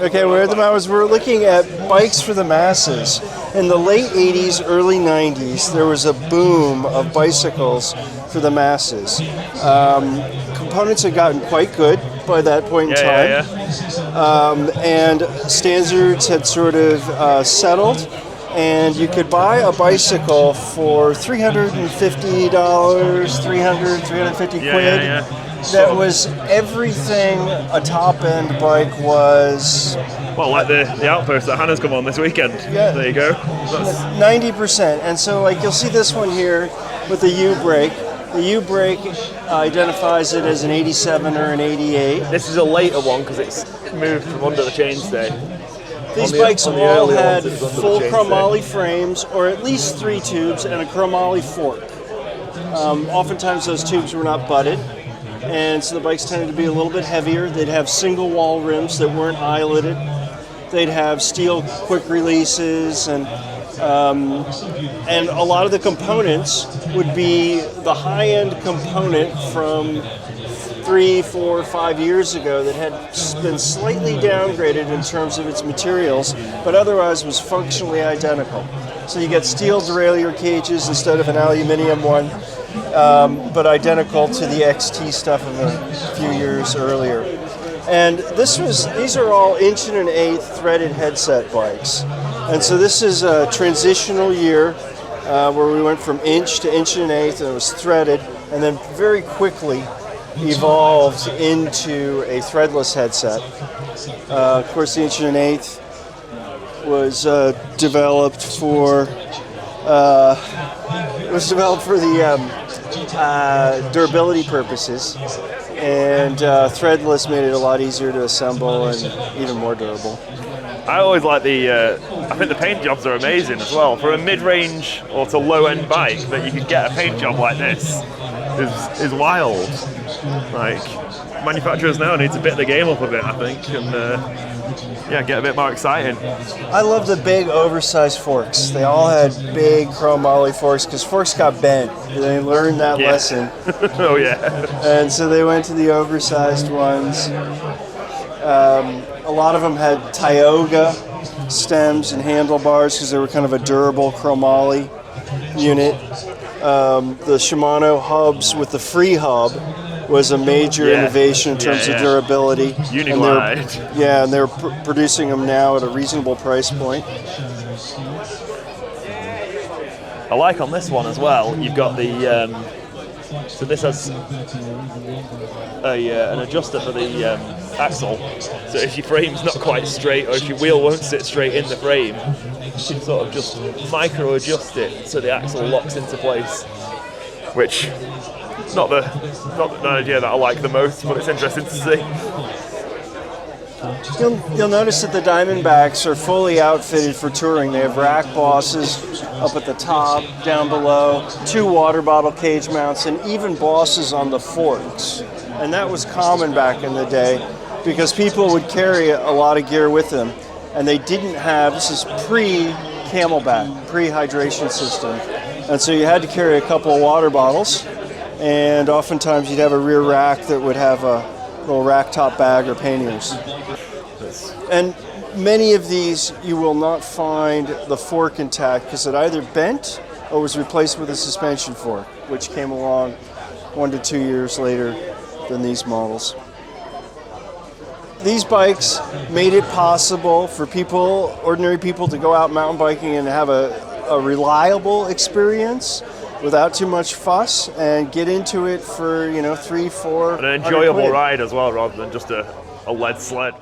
Okay, we're at the mountains. We're looking at bikes for the masses. In the late 80s, early 90s, there was a boom of bicycles for the masses. Components had gotten quite good by that point in time. And standards had sort of settled, and you could buy a bicycle for $350, 350 quid. That was everything a top-end bike was. Well, like the Outpost that Hannah's come on this weekend. Yeah. There you go. 90%. And so, like, you'll see this one here with the U-brake. The U-brake identifies it as an 87 or an 88. This is a later one because it's moved from under the chainstay. These bikes all had full chromoly frames, or at least 3 tubes, and a chromoly fork. Oftentimes those tubes were not butted, and so the bikes tended to be a little bit heavier. They'd have single wall rims that weren't eyeletted. They'd have steel quick releases, and a lot of the components would be the high-end component from 3, 4, 5 years ago that had been slightly downgraded in terms of its materials, but otherwise was functionally identical. So you get steel derailleur cages instead of an aluminum one, but identical to the XT stuff of a few years earlier. And these are all 1 1/8 threaded headset bikes. And so this is a transitional year where we went from inch to 1 1/8, and it was threaded, and then very quickly evolved into a threadless headset. Of course, the 1 1/8 was developed for the durability purposes, and threadless made it a lot easier to assemble and even more durable. I always like I think the paint jobs are amazing as well. For a mid-range or to low-end bike, that you could get a paint job like this is wild. Like, manufacturers now need to bit the game up a bit, I think, and get a bit more exciting. I love the big oversized forks. They all had big chromoly forks because forks got bent. They learned that lesson. Oh yeah. And so they went to the oversized ones. A lot of them had Tioga stems and handlebars because they were kind of a durable chromoly unit. The Shimano hubs with the free hub was a major innovation in terms of durability. Uniglide. And they're producing them now at a reasonable price point. I like on this one as well, you've got the, so this has an adjuster for the axle. So if your frame's not quite straight, or if your wheel won't sit straight in the frame, you can sort of just micro adjust it so the axle locks into place, which not the idea that I like the most, but it's interesting to see. You'll notice that the Diamondbacks are fully outfitted for touring. They have rack bosses up at the top, down below, 2 water bottle cage mounts, and even bosses on the forks. And that was common back in the day because people would carry a lot of gear with them, and they didn't have, this is pre-Camelback, pre-hydration system. And so you had to carry a couple of water bottles, and oftentimes you'd have a rear rack that would have a little rack top bag or panniers. And many of these you will not find the fork intact because it either bent or was replaced with a suspension fork, which came along 1 to 2 years later than these models. These bikes made it possible for ordinary people, to go out mountain biking and have a reliable experience without too much fuss and get into it for 3, 4. An enjoyable ride as well, rather than just a lead sled.